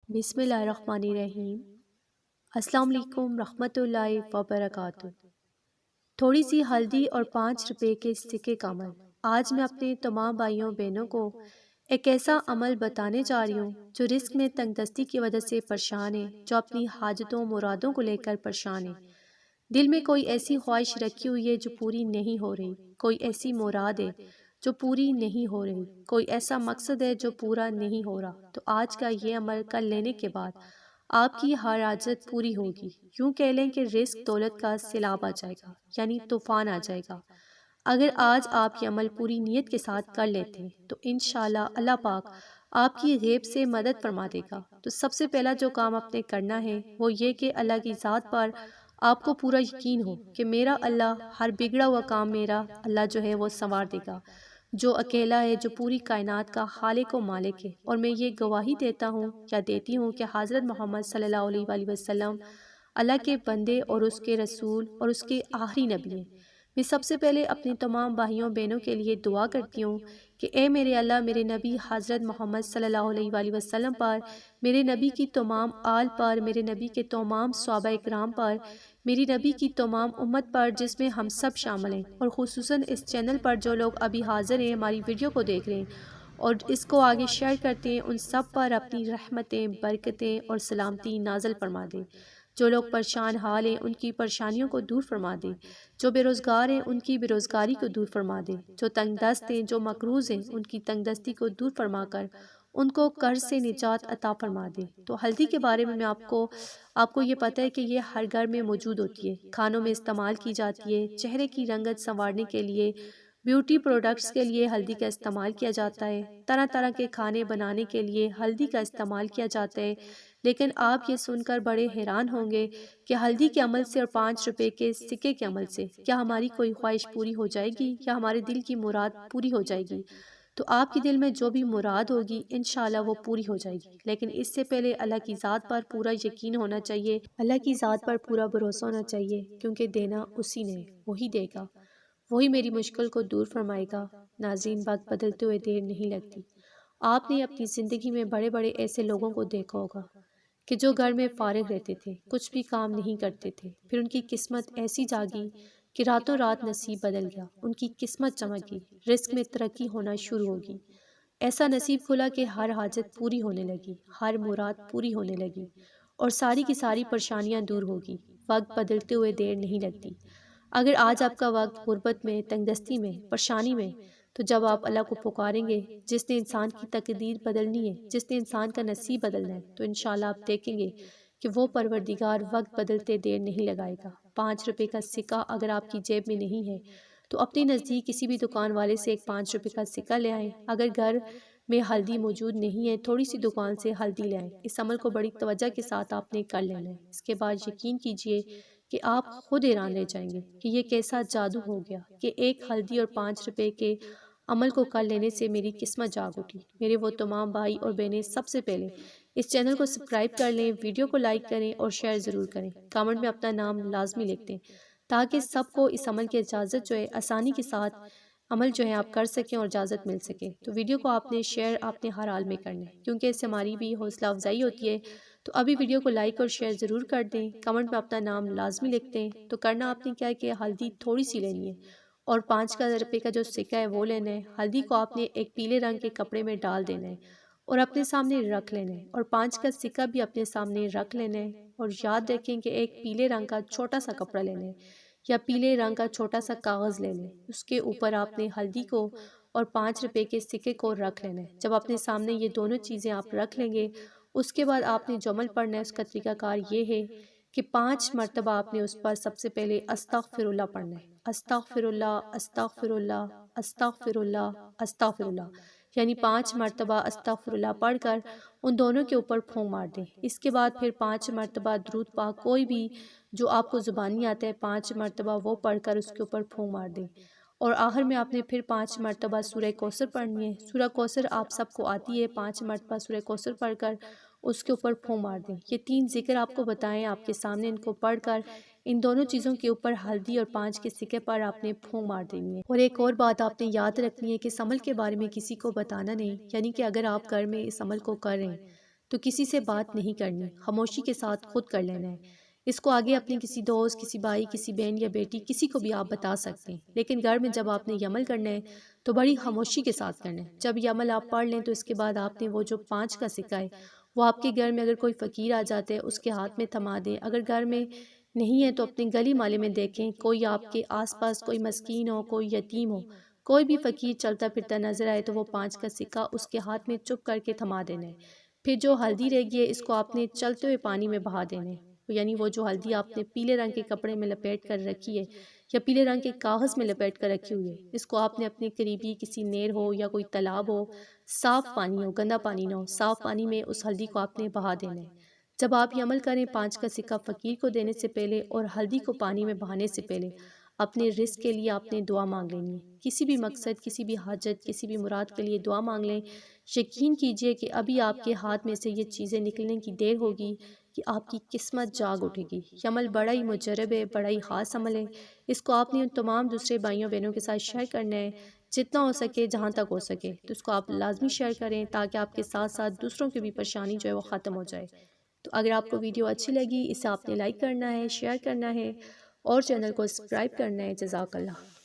بسم اللہ الرحمن الرحیم۔ السلام علیکم رحمۃ اللہ وبرکاتہ۔ تھوڑی سی ہلدی اور 5 روپے کے سکے کا عمل۔ آج میں اپنے تمام بھائیوں بہنوں کو ایک ایسا عمل بتانے جا رہی ہوں جو رزق میں تنگ دستی کی وجہ سے پریشان ہے، جو اپنی حاجتوں مرادوں کو لے کر پریشان ہے۔ دل میں کوئی ایسی خواہش رکھی ہوئی ہے جو پوری نہیں ہو رہی، کوئی ایسی مراد ہے جو پوری نہیں ہو رہی، کوئی ایسا مقصد ہے جو پورا نہیں ہو رہا، تو آج کا یہ عمل کر لینے کے بعد آپ کی ہر حاجت پوری ہوگی۔ یوں کہہ لیں کہ رزق دولت کا سیلاب آ جائے گا، یعنی طوفان آ جائے گا۔ اگر آج آپ یہ عمل پوری نیت کے ساتھ کر لیتے ہیں تو انشاءاللہ اللہ پاک آپ کی غیب سے مدد فرما دے گا۔ تو سب سے پہلا جو کام آپ نے کرنا ہے وہ یہ کہ اللہ کی ذات پر آپ کو پورا یقین ہو کہ میرا اللہ ہر بگڑا ہوا کام میرا اللہ جو ہے وہ سنوار دے گا، جو اکیلا ہے، جو پوری کائنات کا خالق و مالک ہے۔ اور میں یہ گواہی دیتا ہوں یا دیتی ہوں کہ حضرت محمد صلی اللہ علیہ وآلہ وسلم اللہ کے بندے اور اس کے رسول اور اس کے آخری نبی ہیں۔ میں سب سے پہلے اپنی تمام بھائیوں بہنوں کے لیے دعا کرتی ہوں کہ اے میرے اللہ، میرے نبی حضرت محمد صلی اللہ علیہ وآلہ وسلم پر، میرے نبی کی تمام آل پر، میرے نبی کے تمام صحابہ اکرام پر، میری نبی کی تمام امت پر جس میں ہم سب شامل ہیں، اور خصوصاً اس چینل پر جو لوگ ابھی حاضر ہیں، ہماری ویڈیو کو دیکھ رہے ہیں اور اس کو آگے شیئر کرتے ہیں، ان سب پر اپنی رحمتیں، برکتیں اور سلامتی نازل فرما دے۔ جو لوگ پریشان حال ہیں ان کی پریشانیوں کو دور فرما دے، جو بے روزگار ہیں ان کی بے روزگاری کو دور فرما دے، جو تنگ دست ہیں، جو مقروض ہیں، ان کی تنگ دستی کو دور فرما کر ان کو قرض سے نجات عطا فرما دے۔ تو ہلدی کے بارے میں آپ کو یہ پتہ ہے کہ یہ ہر گھر میں موجود ہوتی ہے، کھانوں میں استعمال کی جاتی ہے، چہرے کی رنگت سنوارنے کے لیے، بیوٹی پروڈکٹس کے لیے ہلدی کا استعمال کیا جاتا ہے، طرح طرح کے کھانے بنانے کے لیے ہلدی کا استعمال کیا جاتا ہے۔ لیکن آپ یہ سن کر بڑے حیران ہوں گے کہ ہلدی کے عمل سے اور 5 روپے کے سکے کے عمل سے کیا ہماری کوئی خواہش پوری ہو جائے گی، یا ہمارے دل کی مراد پوری ہو جائے گی؟ تو آپ کے دل میں جو بھی مراد ہوگی انشاءاللہ وہ پوری ہو جائے گی، لیکن اس سے پہلے اللہ کی ذات پر پورا یقین ہونا چاہیے، اللہ کی ذات پر پورا بھروسہ ہونا چاہیے، کیونکہ دینا اسی نے، وہی دے گا، وہی میری مشکل کو دور فرمائے گا۔ ناظرین، وقت بدلتے ہوئے دیر نہیں لگتی۔ آپ نے اپنی زندگی میں بڑے بڑے ایسے لوگوں کو دیکھا ہوگا کہ جو گھر میں فارغ رہتے تھے، کچھ بھی کام نہیں کرتے تھے، پھر ان کی قسمت ایسی جاگی کہ راتوں رات نصیب بدل گیا، ان کی قسمت چمک گئی، رزق میں ترقی ہونا شروع ہوگی، ایسا نصیب کھلا کہ ہر حاجت پوری ہونے لگی، ہر مراد پوری ہونے لگی، اور ساری کی ساری پریشانیاں دور ہوگی۔ وقت بدلتے ہوئے دیر نہیں لگتی۔ اگر آج آپ کا وقت غربت میں، تنگ دستی میں، پریشانی میں، تو جب آپ اللہ کو پکاریں گے جس نے انسان کی تقدیر بدلنی ہے، جس نے انسان کا نصیب بدلنا ہے، تو انشاءاللہ آپ دیکھیں گے کہ وہ پروردگار وقت بدلتے دیر نہیں لگائے گا۔ 5 روپے کا سکہ اگر آپ کی جیب میں نہیں ہے تو اپنے نزدیک کسی بھی دکان والے سے ایک 5 روپے کا سکہ لے آئیں۔ اگر گھر میں ہلدی موجود نہیں ہے، تھوڑی سی دکان سے ہلدی لے آئیں۔ اس عمل کو بڑی توجہ کے ساتھ آپ نے کر لینا ہے۔ اس کے بعد یقین کیجئے کہ آپ خود حیران رہ جائیں گے کہ یہ کیسا جادو ہو گیا کہ ایک ہلدی اور 5 روپے کے عمل کو کر لینے سے میری قسمت جاگ اٹھی۔ میرے وہ تمام بھائی اور بہنیں سب سے پہلے اس چینل کو سبسکرائب کر لیں، ویڈیو کو لائک کریں اور شیئر ضرور کریں، کامنٹ میں اپنا نام لازمی لکھ دیں تاکہ سب کو اس عمل کی اجازت جو ہے آسانی کے ساتھ عمل جو ہے آپ کر سکیں اور اجازت مل سکے۔ تو ویڈیو کو آپ نے شیئر آپ نے ہر حال میں کرنا ہے، کیونکہ اس سے ہماری بھی حوصلہ افزائی ہوتی ہے۔ تو ابھی ویڈیو کو لائک اور شیئر ضرور کر دیں، کمنٹ میں اپنا نام لازمی لکھ دیں۔ تو کرنا آپ نے کیا ہے کہ ہلدی تھوڑی سی لینی ہے اور 5 روپے کا جو سکہ ہے وہ لینا ہے۔ ہلدی کو آپ نے ایک پیلے رنگ کے کپڑے میں ڈال دینا ہے اور اپنے سامنے رکھ لینا ہے، اور 5 کا سکہ بھی اپنے سامنے رکھ لینا ہے، اور یاد رکھیں کہ ایک پیلے رنگ کا چھوٹا سا کپڑا لینا ہے یا پیلے رنگ کا چھوٹا سا کاغذ لینا ہے، اس کے اوپر آپ نے ہلدی کو اور 5 روپے کے سکے کو رکھ لینا ہے۔ جب اپنے سامنے یہ دونوں چیزیں آپ رکھ لیں گے، اس کے بعد آپ نے جو عمل پڑھنا ہے اس کا طریقہ کار یہ ہے کہ 5 مرتبہ آپ نے اس پر سب سے پہلے استغفر اللہ پڑھنا ہے۔ استغفر اللہ، استغفر اللہ، استغفر اللہ، استغفر اللہ، یعنی 5 مرتبہ استغفر اللہ پڑھ کر ان دونوں کے اوپر پھونک مار دیں۔ اس کے بعد پھر 5 مرتبہ درود پاک کوئی بھی جو آپ کو زبانی آتا ہے 5 مرتبہ وہ پڑھ کر اس کے اوپر پھونک مار دیں، اور آخر میں آپ نے پھر 5 مرتبہ سورہ کوثر پڑھنی ہے۔ سورہ کوثر آپ سب کو آتی ہے، 5 مرتبہ سورہ کوثر پڑھ کر اس کے اوپر پھونک مار دیں۔ یہ 3 ذکر آپ کو بتائیں، آپ کے سامنے ان کو پڑھ کر ان دونوں چیزوں کے اوپر ہلدی اور 5 کے سکے پر آپ نے پھونک مار دینی ہے۔ اور ایک اور بات آپ نے یاد رکھنی ہے کہ اس عمل کے بارے میں کسی کو بتانا نہیں، یعنی کہ اگر آپ گھر میں اس عمل کو کر رہے ہیں تو کسی سے بات نہیں کرنی، خاموشی کے ساتھ خود کر لینا ہے۔ اس کو آگے اپنے کسی دوست، کسی بھائی، کسی بہن یا بیٹی، کسی کو بھی آپ بتا سکتے ہیں، لیکن گھر میں جب آپ نے یہ عمل کرنا ہے تو بڑی خاموشی کے ساتھ کرنا ہے۔ جب یہ عمل آپ پڑھ لیں تو اس کے بعد آپ نے وہ جو 5 کا سکہ ہے وہ آپ کے گھر میں اگر کوئی فقیر آ جاتے ہے اس کے ہاتھ میں تھما دیں۔ اگر گھر میں نہیں ہے تو اپنے گلی محلے میں دیکھیں، کوئی آپ کے آس پاس کوئی مسکین ہو، کوئی یتیم ہو، کوئی بھی فقیر چلتا پھرتا نظر آئے تو وہ 5 کا سکہ اس کے ہاتھ میں چپ کر کے تھما دینا ہے۔ پھر جو ہلدی رہ گئی ہے اس کو آپ نے چلتے ہوئے پانی میں بہا دینا ہے، یعنی وہ جو ہلدی آپ نے پیلے رنگ کے کپڑے میں لپیٹ کر رکھی ہے یا پیلے رنگ کے کاغذ میں لپیٹ کر رکھی ہوئی ہے، اس کو آپ نے اپنے قریبی کسی نہر ہو یا کوئی تالاب ہو، صاف پانی ہو، گندا پانی نہ ہو، صاف پانی میں اس ہلدی کو آپ نے بہا دینا ہے۔ جب آپ یہ عمل کریں 5 کا سکہ فقیر کو دینے سے پہلے اور ہلدی کو پانی میں بہانے سے پہلے اپنے رزق کے لیے آپ نے دعا مانگ لینی ہے۔ کسی بھی مقصد، کسی بھی حاجت، کسی بھی مراد کے لیے دعا مانگ لیں۔ یقین کیجئے کہ ابھی آپ کے ہاتھ میں سے یہ چیزیں نکلنے کی دیر ہوگی کہ آپ کی قسمت جاگ اٹھے گی۔ یہ عمل بڑا ہی مجرب ہے، بڑا ہی خاص عمل ہے۔ اس کو آپ نے ان تمام دوسرے بھائیوں بہنوں کے ساتھ شیئر کرنا ہے، جتنا ہو سکے، جہاں تک ہو سکے تو اس کو آپ لازمی شیئر کریں تاکہ آپ کے ساتھ ساتھ دوسروں کی بھی پریشانی جو ہے وہ ختم ہو جائے۔ تو اگر آپ کو ویڈیو اچھی لگی، اسے آپ نے لائک کرنا ہے، شیئر کرنا ہے اور چینل کو سبسکرائب کرنا ہے۔ جزاک اللہ۔